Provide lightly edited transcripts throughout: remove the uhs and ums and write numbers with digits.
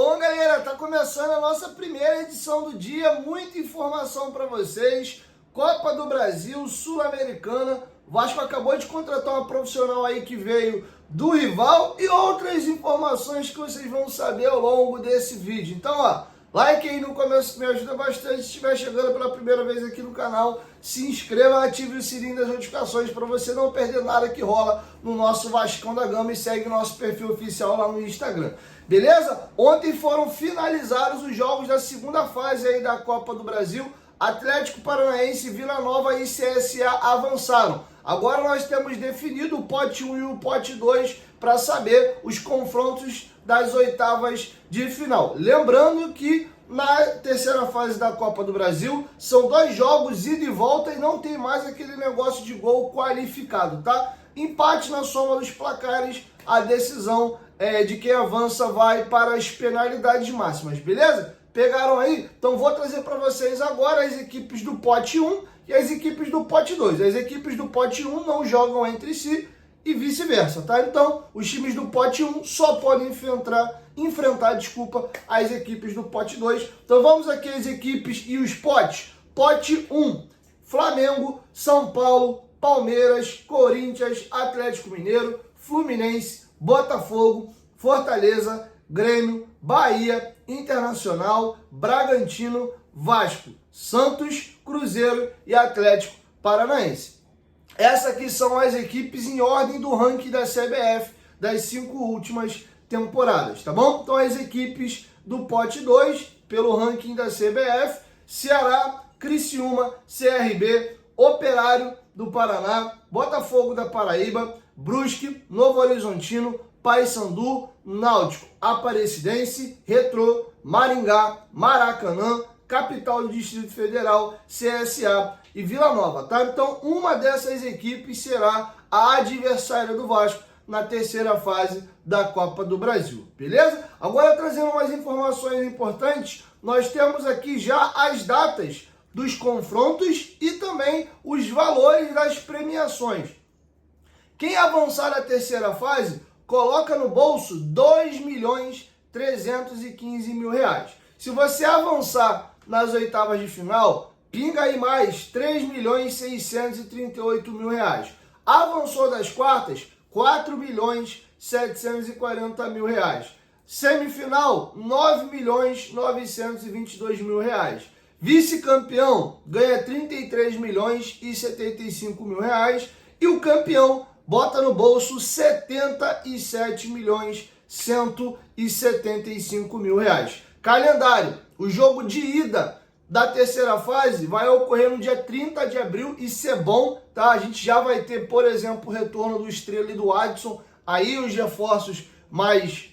Bom, galera, tá começando a nossa primeira edição do dia, muita informação para vocês. Copa do Brasil, Sul-Americana, o Vasco acabou de contratar uma profissional aí que veio do rival e outras informações que vocês vão saber ao longo desse vídeo. Então, ó, like aí no começo que me ajuda bastante. Se estiver chegando pela primeira vez aqui no canal, se inscreva, ative o sininho das notificações para você não perder nada que rola no nosso Vascão da Gama e segue nosso perfil oficial lá no Instagram. Beleza? Ontem foram finalizados os jogos da segunda fase aí da Copa do Brasil. Atlético Paranaense, Vila Nova e CSA avançaram. Agora nós temos definido o pote 1 e o pote 2 para saber os confrontos das oitavas de final. Lembrando que na terceira fase da Copa do Brasil são 2 jogos ida e volta e não tem mais aquele negócio de gol qualificado, tá? Empate na soma dos placares, a decisão de quem avança vai para as penalidades máximas, beleza? Pegaram aí? Então vou trazer para vocês agora as equipes do pote 1 e as equipes do pote 2. As equipes do pote 1 não jogam entre si e vice-versa, tá? Então, os times do pote 1 só podem enfrentar as equipes do pote 2. Então vamos aqui as equipes e os potes. Pote 1, Flamengo, São Paulo, Palmeiras, Corinthians, Atlético Mineiro, Fluminense, Botafogo, Fortaleza, Grêmio, Bahia, Internacional, Bragantino, Vasco, Santos, Cruzeiro e Atlético Paranaense. Essas aqui são as equipes em ordem do ranking da CBF das 5 últimas temporadas, tá bom? Então as equipes do pote 2, pelo ranking da CBF, Ceará, Criciúma, CRB, Operário do Paraná, Botafogo da Paraíba, Brusque, Novo Horizontino, Paysandu, Náutico, Aparecidense, Retrô, Maringá, Maracanã, Capital do Distrito Federal, CSA e Vila Nova, tá? Então, uma dessas equipes será a adversária do Vasco na terceira fase da Copa do Brasil, beleza? Agora, trazendo umas informações importantes, nós temos aqui já as datas dos confrontos e também os valores das premiações. Quem avançar na terceira fase coloca no bolso R$2.315.000. Se você avançar nas oitavas de final, pinga aí mais R$3.638.000. Avançou das quartas, R$4.740.000. Semifinal, R$9.922.000. Vice-campeão ganha R$33.075.000 e o campeão bota no bolso R$77.175.000. Calendário: o jogo de ida da terceira fase vai ocorrer no dia 30 de abril e ser bom, tá? A gente já vai ter, por exemplo, o retorno do Estrela e do Adson, aí os reforços mais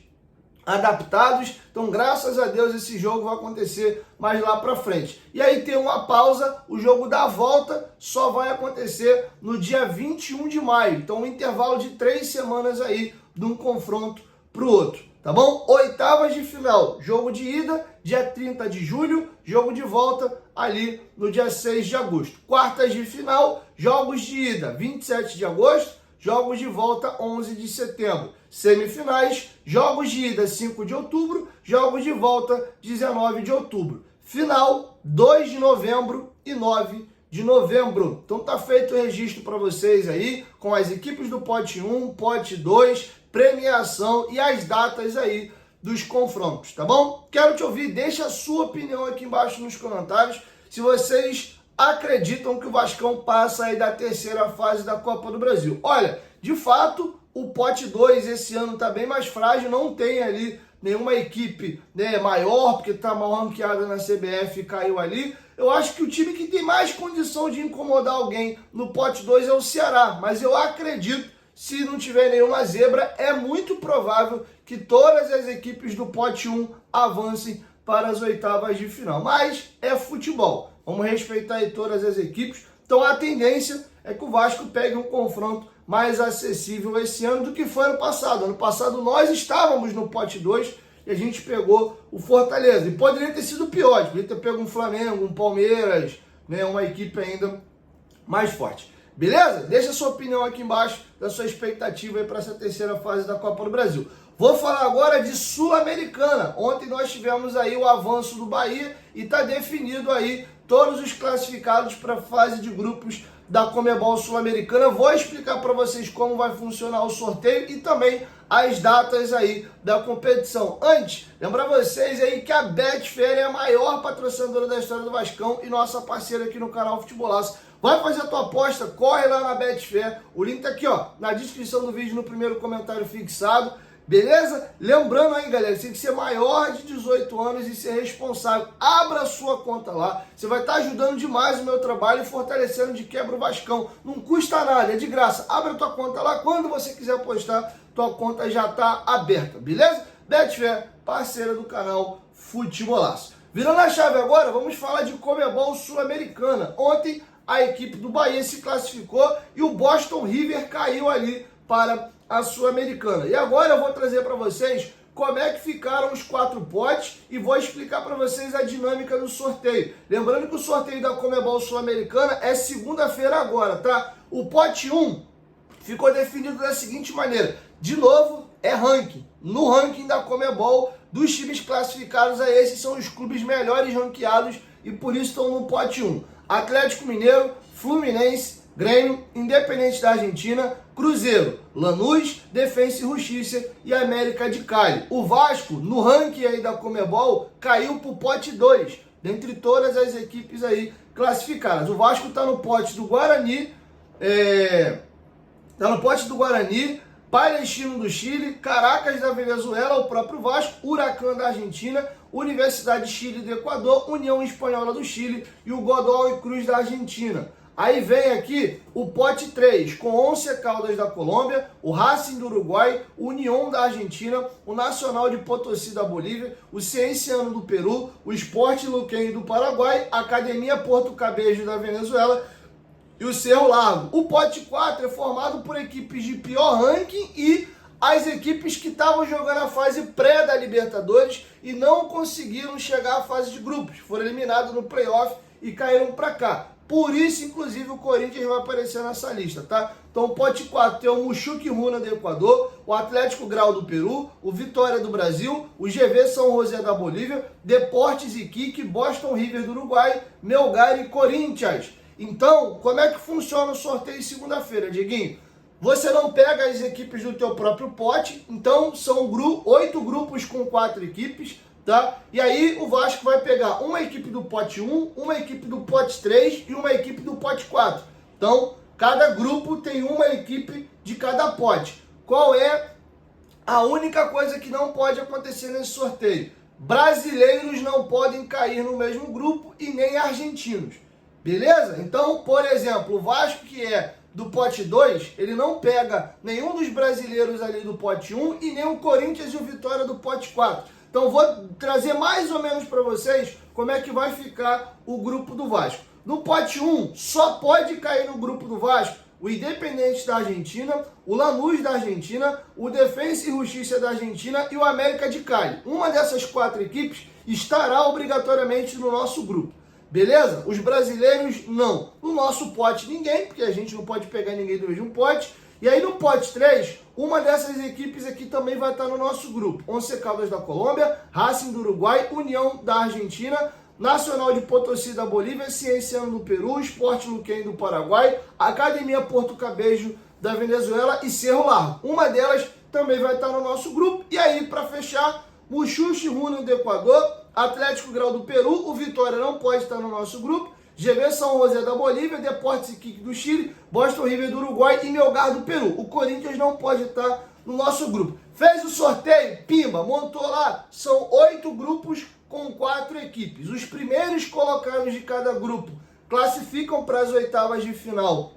adaptados. Então, graças a Deus, esse jogo vai acontecer mais lá pra frente. E aí tem uma pausa, o jogo da volta só vai acontecer no dia 21 de maio. Então, um intervalo de 3 semanas aí de um confronto pro outro, tá bom? Oitavas de final, jogo de ida, dia 30 de julho, jogo de volta ali no dia 6 de agosto. Quartas de final, jogos de ida, 27 de agosto, jogos de volta 11 de setembro. Semifinais, jogos de ida 5 de outubro, jogos de volta 19 de outubro. Final, 2 de novembro e 9 de novembro. Então tá feito o registro para vocês aí, com as equipes do pote 1, pote 2, premiação e as datas aí dos confrontos, tá bom? Quero te ouvir, deixa a sua opinião aqui embaixo nos comentários, se vocês acreditam que o Vascão passa aí da terceira fase da Copa do Brasil. Olha, de fato, o pote 2 esse ano está bem mais frágil, não tem ali nenhuma equipe, né, maior, porque está mal ranqueada na CBF e caiu ali. Eu acho que o time que tem mais condição de incomodar alguém no pote 2 é o Ceará, mas eu acredito, se não tiver nenhuma zebra, é muito provável que todas as equipes do pote 1 avancem para as oitavas de final. Mas é futebol, vamos respeitar aí todas as equipes. Então a tendência é que o Vasco pegue um confronto mais acessível esse ano do que foi ano passado. Ano passado nós estávamos no pote 2 e a gente pegou o Fortaleza. E poderia ter sido pior, poderia ter pego um Flamengo, um Palmeiras, né, uma equipe ainda mais forte. Beleza? Deixa a sua opinião aqui embaixo da sua expectativa para essa terceira fase da Copa do Brasil. Vou falar agora de Sul-Americana. Ontem nós tivemos aí o avanço do Bahia e está definido aí todos os classificados para a fase de grupos da Conmebol Sul-Americana. Vou explicar para vocês como vai funcionar o sorteio e também as datas aí da competição. Antes, lembrar vocês aí que a Betfair é a maior patrocinadora da história do Vascão e nossa parceira aqui no canal Futebolaço. Vai fazer a tua aposta, corre lá na Betfair. O link tá aqui, ó, na descrição do vídeo, no primeiro comentário fixado. Beleza? Lembrando aí, galera, você tem que ser maior de 18 anos e ser responsável. Abra a sua conta lá. Você vai estar ajudando demais o meu trabalho e fortalecendo de quebra o Vascão. Não custa nada, é de graça. Abra a tua conta lá. Quando você quiser apostar, tua conta já está aberta, beleza? Betfair, parceira do canal Futebolaço. Virando a chave agora, vamos falar de Conmebol Sul-Americana. Ontem, a equipe do Bahia se classificou e o Boston River caiu ali para a Sul-Americana. E agora eu vou trazer para vocês como é que ficaram os 4 potes e vou explicar para vocês a dinâmica do sorteio. Lembrando que o sorteio da Conmebol Sul-Americana é segunda-feira agora, tá? O pote 1 ficou definido da seguinte maneira. De novo, é ranking. No ranking da Conmebol, dos times classificados a esses são os clubes melhores ranqueados e por isso estão no pote 1. Atlético Mineiro, Fluminense, Grêmio, Independente da Argentina, Cruzeiro, Lanús, Defensa e Justiça e América de Cali. O Vasco, no ranking aí da Conmebol, caiu para o pote 2, dentre todas as equipes aí classificadas. O Vasco está no pote do Guarani, Palestino do Chile, Caracas da Venezuela, o próprio Vasco, Huracan da Argentina, Universidade de Chile do Equador, União Espanhola do Chile e o Godoy Cruz da Argentina. Aí vem aqui o pote 3, com Once Caldas da Colômbia, o Racing do Uruguai, o União da Argentina, o Nacional de Potosí da Bolívia, o Cienciano do Peru, o Sport Luquenho do Paraguai, a Academia Porto Cabello da Venezuela e o Cerro Largo. O pote 4 é formado por equipes de pior ranking e as equipes que estavam jogando a fase pré da Libertadores e não conseguiram chegar à fase de grupos. Foram eliminados no playoff e caíram para cá. Por isso, inclusive, o Corinthians vai aparecer nessa lista, tá? Então, o pote 4 tem o Muxuque Runa do Equador, o Atlético Grau do Peru, o Vitória do Brasil, o GV São José da Bolívia, Deportes Iquique, Boston River do Uruguai, Melgar e Corinthians. Então, como é que funciona o sorteio segunda-feira, Dieguinho? Você não pega as equipes do teu próprio pote, então são 8 grupos com 4 equipes, tá? E aí o Vasco vai pegar uma equipe do pote 1, uma equipe do pote 3 e uma equipe do pote 4. Então, cada grupo tem uma equipe de cada pote. Qual é a única coisa que não pode acontecer nesse sorteio? Brasileiros não podem cair no mesmo grupo e nem argentinos. Beleza? Então, por exemplo, o Vasco, que é do pote 2, ele não pega nenhum dos brasileiros ali do pote 1 e nem o Corinthians e o Vitória do pote 4. Então, vou trazer mais ou menos para vocês como é que vai ficar o grupo do Vasco. No pote 1, só pode cair no grupo do Vasco o Independente da Argentina, o Lanús da Argentina, o Defensa e Justiça da Argentina e o América de Cali. Uma dessas 4 equipes estará obrigatoriamente no nosso grupo. Beleza? Os brasileiros não. No nosso pote ninguém, porque a gente não pode pegar ninguém do mesmo pote. E aí no pote 3, uma dessas equipes aqui também vai estar no nosso grupo. Once Caldas da Colômbia, Racing do Uruguai, União da Argentina, Nacional de Potosí da Bolívia, Cienciano do Peru, Sport Luquenho do Paraguai, Academia Porto Cabello da Venezuela e Cerro Largo. Uma delas também vai estar no nosso grupo. E aí, para fechar, Muxuque Runa do Equador, Atlético Grau do Peru, o Vitória não pode estar no nosso grupo, GV São José da Bolívia, Deportes Iquique do Chile, Boston River do Uruguai e Melgar do Peru. O Corinthians não pode estar no nosso grupo. Fez o sorteio, pimba, montou lá, são 8 grupos com 4 equipes. Os primeiros colocados de cada grupo classificam para as oitavas de final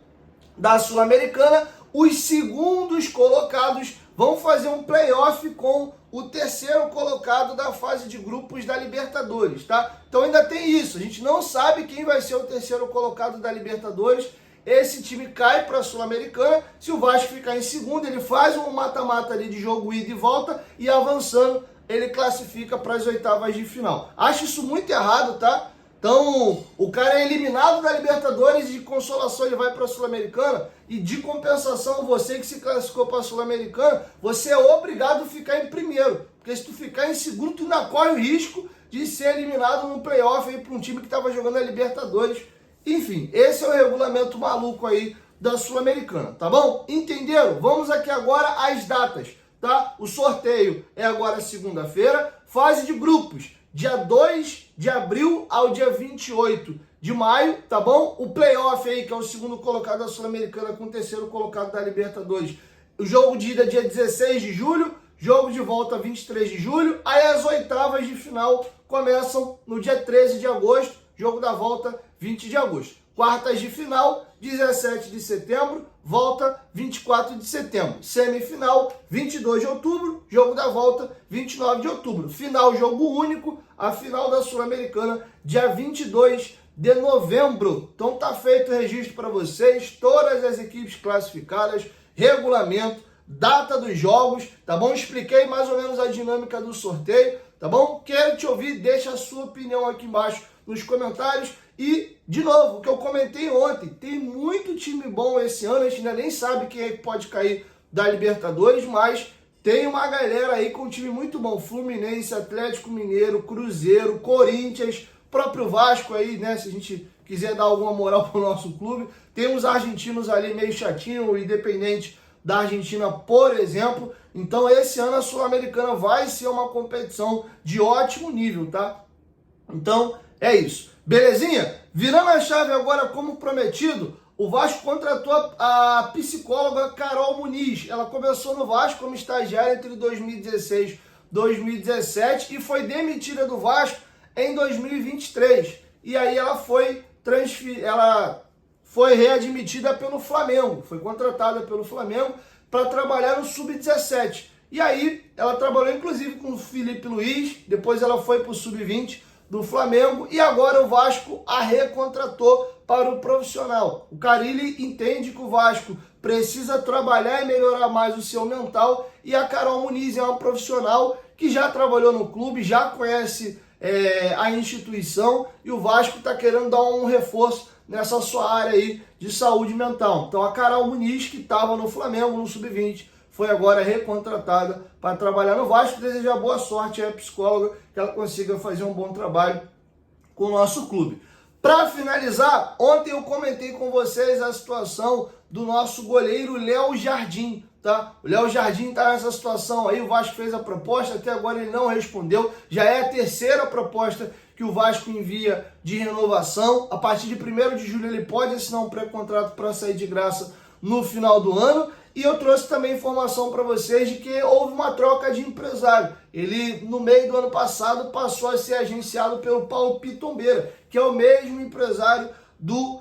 da Sul-Americana. Os segundos colocados vão fazer um playoff com o terceiro colocado da fase de grupos da Libertadores, tá? Então ainda tem isso, a gente não sabe quem vai ser o terceiro colocado da Libertadores. Esse time cai para a Sul-Americana. Se o Vasco ficar em segundo, ele faz um mata-mata ali de jogo ida e volta e avançando, ele classifica para as oitavas de final. Acho isso muito errado, tá? Então, o cara é eliminado da Libertadores e de consolação ele vai para a Sul-Americana e de compensação você que se classificou para a Sul-Americana, você é obrigado a ficar em primeiro. Porque se tu ficar em segundo, tu ainda corre o risco de ser eliminado no playoff aí para um time que estava jogando a Libertadores. Enfim, esse é o regulamento maluco aí da Sul-Americana, tá bom? Entenderam? Vamos aqui agora às datas, tá? O sorteio é agora segunda-feira, fase de grupos, dia 2 de abril ao dia 28 de maio, tá bom? O playoff aí, que é o segundo colocado da Sul-Americana com o terceiro colocado da Libertadores. O jogo de ida dia 16 de julho, jogo de volta 23 de julho. Aí as oitavas de final começam no dia 13 de agosto, jogo da volta 20 de agosto. Quartas de final, 17 de setembro, volta 24 de setembro. Semifinal, 22 de outubro, jogo da volta 29 de outubro. Final, jogo único, a final da Sul-Americana, dia 22 de novembro. Então tá feito o registro para vocês, todas as equipes classificadas, regulamento, data dos jogos, tá bom? Expliquei mais ou menos a dinâmica do sorteio, tá bom? Quero te ouvir, deixa a sua opinião aqui embaixo nos comentários. E, de novo, o que eu comentei ontem, tem muito time bom esse ano, a gente ainda nem sabe quem é que pode cair da Libertadores, mas tem uma galera aí com um time muito bom, Fluminense, Atlético Mineiro, Cruzeiro, Corinthians, próprio Vasco aí, né, se a gente quiser dar alguma moral pro nosso clube, tem uns argentinos ali meio chatinho, o Independente da Argentina, por exemplo. Então esse ano a Sul-Americana vai ser uma competição de ótimo nível, tá? Então é isso. Belezinha? Virando a chave agora, como prometido, o Vasco contratou a psicóloga Carol Muniz. Ela começou no Vasco como estagiária entre 2016 e 2017 e foi demitida do Vasco em 2023. E aí ela foi readmitida pelo Flamengo, foi contratada pelo Flamengo para trabalhar no Sub-17. E aí ela trabalhou inclusive com o Felipe Luiz, depois ela foi para o Sub-20 do Flamengo e agora o Vasco a recontratou para o profissional. O Carille entende que o Vasco precisa trabalhar e melhorar mais o seu mental e a Carol Muniz é uma profissional que já trabalhou no clube, já conhece a instituição e o Vasco está querendo dar um reforço nessa sua área aí de saúde mental. Então a Carol Muniz, que estava no Flamengo no Sub-20, foi agora recontratada para trabalhar no Vasco. Desejar boa sorte à psicóloga, que ela consiga fazer um bom trabalho com o nosso clube. Para finalizar, ontem eu comentei com vocês a situação do nosso goleiro Léo Jardim, tá? O Léo Jardim está nessa situação aí, o Vasco fez a proposta, até agora ele não respondeu, já é a terceira proposta que o Vasco envia de renovação. A partir de 1º de julho ele pode assinar um pré-contrato para sair de graça no final do ano. E eu trouxe também informação para vocês de que houve uma troca de empresário. Ele, no meio do ano passado, passou a ser agenciado pelo Paulo Pitombeira, que é o mesmo empresário do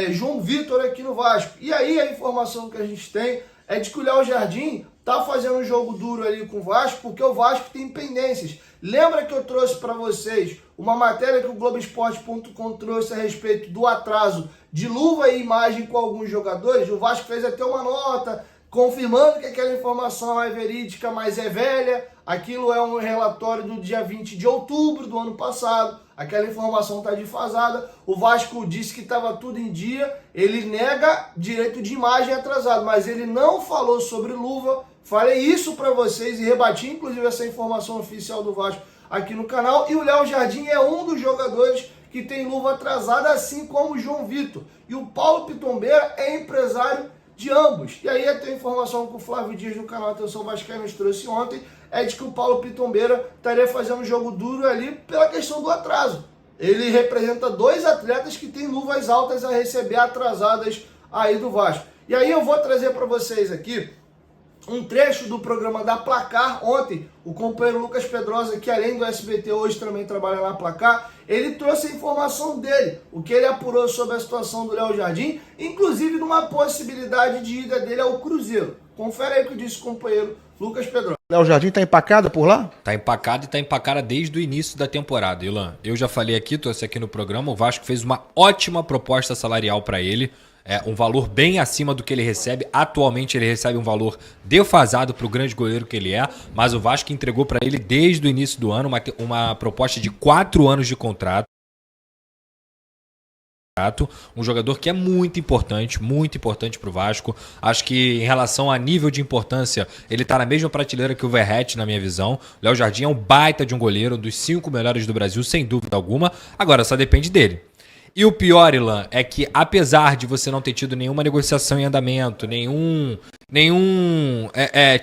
João Vitor aqui no Vasco. E aí a informação que a gente tem é de que o Léo Jardim tá fazendo um jogo duro ali com o Vasco, porque o Vasco tem pendências. Lembra que eu trouxe para vocês uma matéria que o Globoesporte.com trouxe a respeito do atraso de luva e imagem com alguns jogadores? O Vasco fez até uma nota confirmando que aquela informação é verídica, mas é velha. Aquilo é um relatório do dia 20 de outubro do ano passado. Aquela informação está defasada. O Vasco disse que estava tudo em dia. Ele nega direito de imagem atrasado, mas ele não falou sobre luva. Falei isso para vocês e rebati, inclusive, essa informação oficial do Vasco aqui no canal. E o Léo Jardim é um dos jogadores que tem luva atrasada, assim como o João Vitor. E o Paulo Pitombeira é empresário de ambos. E aí até a informação que o Flávio Dias no canal Atenção Vascaíno nos trouxe ontem é de que o Paulo Pitombeira estaria fazendo um jogo duro ali pela questão do atraso. Ele representa 2 atletas que têm luvas altas a receber atrasadas aí do Vasco. E aí eu vou trazer para vocês aqui um trecho do programa da Placar. Ontem, o companheiro Lucas Pedrosa, que além do SBT hoje também trabalha na Placar, ele trouxe a informação dele, o que ele apurou sobre a situação do Léo Jardim, inclusive numa possibilidade de ida dele ao Cruzeiro. Confere aí o que disse o companheiro Lucas Pedrosa. Léo Jardim tá empacada por lá? Tá empacada e tá empacada desde o início da temporada, Ilan. Eu já falei aqui, trouxe aqui no programa, o Vasco fez uma ótima proposta salarial para ele. É um valor bem acima do que ele recebe. Atualmente ele recebe um valor defasado para o grande goleiro que ele é, mas o Vasco entregou para ele desde o início do ano uma proposta de 4 anos de contrato. Um jogador que é muito importante pro Vasco. Acho que em relação a nível de importância, ele tá na mesma prateleira que o Verratti, na minha visão. Léo Jardim é um baita de um goleiro, um dos 5 melhores do Brasil, sem dúvida alguma. Agora, só depende dele. E o pior, Ilan, é que apesar de você não ter tido nenhuma negociação em andamento, nenhum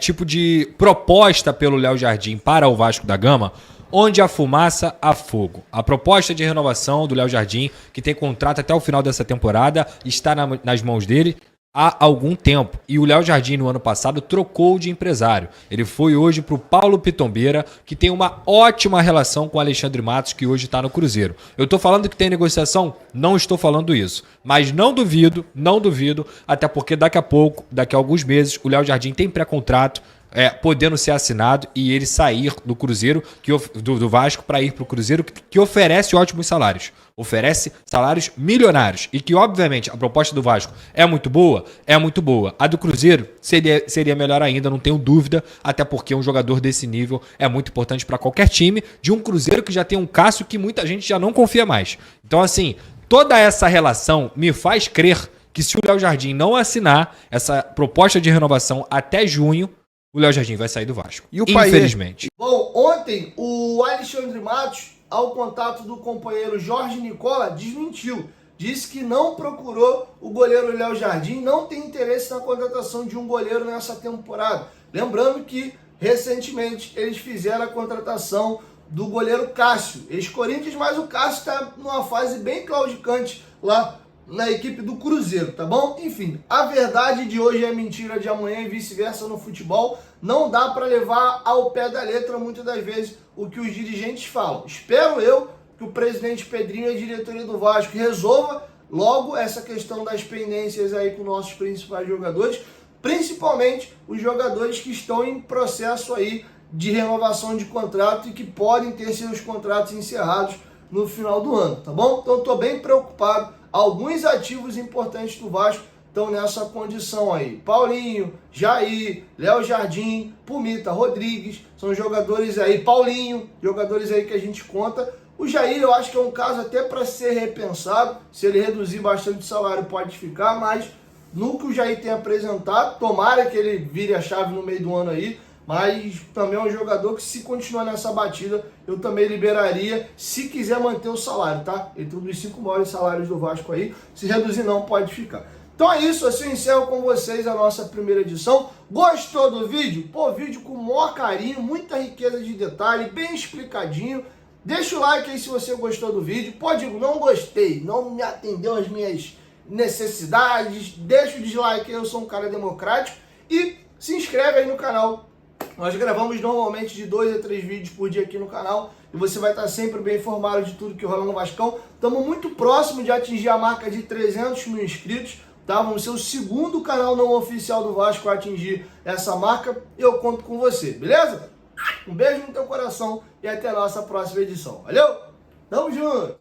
tipo de proposta pelo Léo Jardim para o Vasco da Gama, onde há fumaça, há fogo. A proposta de renovação do Léo Jardim, que tem contrato até o final dessa temporada, está nas mãos dele há algum tempo. E o Léo Jardim, no ano passado, trocou de empresário. Ele foi hoje para o Paulo Pitombeira, que tem uma ótima relação com o Alexandre Matos, que hoje está no Cruzeiro. Eu estou falando que tem negociação? Não estou falando isso. Mas não duvido, até porque daqui a alguns meses, o Léo Jardim tem pré-contrato, podendo ser assinado e ele sair do Cruzeiro, do Vasco, para ir para o Cruzeiro, que oferece ótimos salários. Oferece salários milionários. E que, obviamente, a proposta do Vasco é muito boa. A do Cruzeiro seria melhor ainda, não tenho dúvida, até porque um jogador desse nível é muito importante para qualquer time, de um Cruzeiro que já tem um Cássio que muita gente já não confia mais. Então, assim, toda essa relação me faz crer que se o Léo Jardim não assinar essa proposta de renovação até junho, o Léo Jardim vai sair do Vasco. E o infelizmente. Bom, ontem o Alexandre Matos, ao contato do companheiro Jorge Nicola, desmentiu. Disse que não procurou o goleiro Léo Jardim, não tem interesse na contratação de um goleiro nessa temporada. Lembrando que, recentemente, eles fizeram a contratação do goleiro Cássio, ex-Corinthians, mas o Cássio está numa fase bem claudicante lá na equipe do Cruzeiro, tá bom? Enfim, a verdade de hoje é mentira de amanhã e vice-versa no futebol. Não dá para levar ao pé da letra muitas das vezes o que os dirigentes falam. Espero eu que o presidente Pedrinho e a diretoria do Vasco resolva logo essa questão das pendências aí com nossos principais jogadores, principalmente os jogadores que estão em processo aí de renovação de contrato e que podem ter seus contratos encerrados no final do ano, tá bom? Então estou bem preocupado. Alguns ativos importantes do Vasco estão nessa condição aí. Paulinho, Jair, Léo Jardim, Pumita, Rodrigues, são jogadores aí. Paulinho, jogadores aí que a gente conta. O Jair eu acho que é um caso até para ser repensado. Se ele reduzir bastante o salário pode ficar, mas no que o Jair tem apresentado, tomara que ele vire a chave no meio do ano aí. Mas também é um jogador que, se continuar nessa batida, eu também liberaria, se quiser manter o salário, tá? Entre um dos 5 maiores salários do Vasco aí. Se reduzir não, pode ficar. Então é isso, assim eu encerro com vocês a nossa primeira edição. Gostou do vídeo? Pô, vídeo com o maior carinho, muita riqueza de detalhe, bem explicadinho. Deixa o like aí se você gostou do vídeo. Pode, não gostei, não me atendeu às minhas necessidades. Deixa o dislike aí, eu sou um cara democrático. E se inscreve aí no canal. Nós gravamos normalmente de 2 a 3 vídeos por dia aqui no canal e você vai estar sempre bem informado de tudo que rola no Vascão. Estamos muito próximo de atingir a marca de 300 mil inscritos, tá? Vamos ser o segundo canal não oficial do Vasco a atingir essa marca e eu conto com você, beleza? Um beijo no teu coração e até a nossa próxima edição. Valeu? Tamo junto!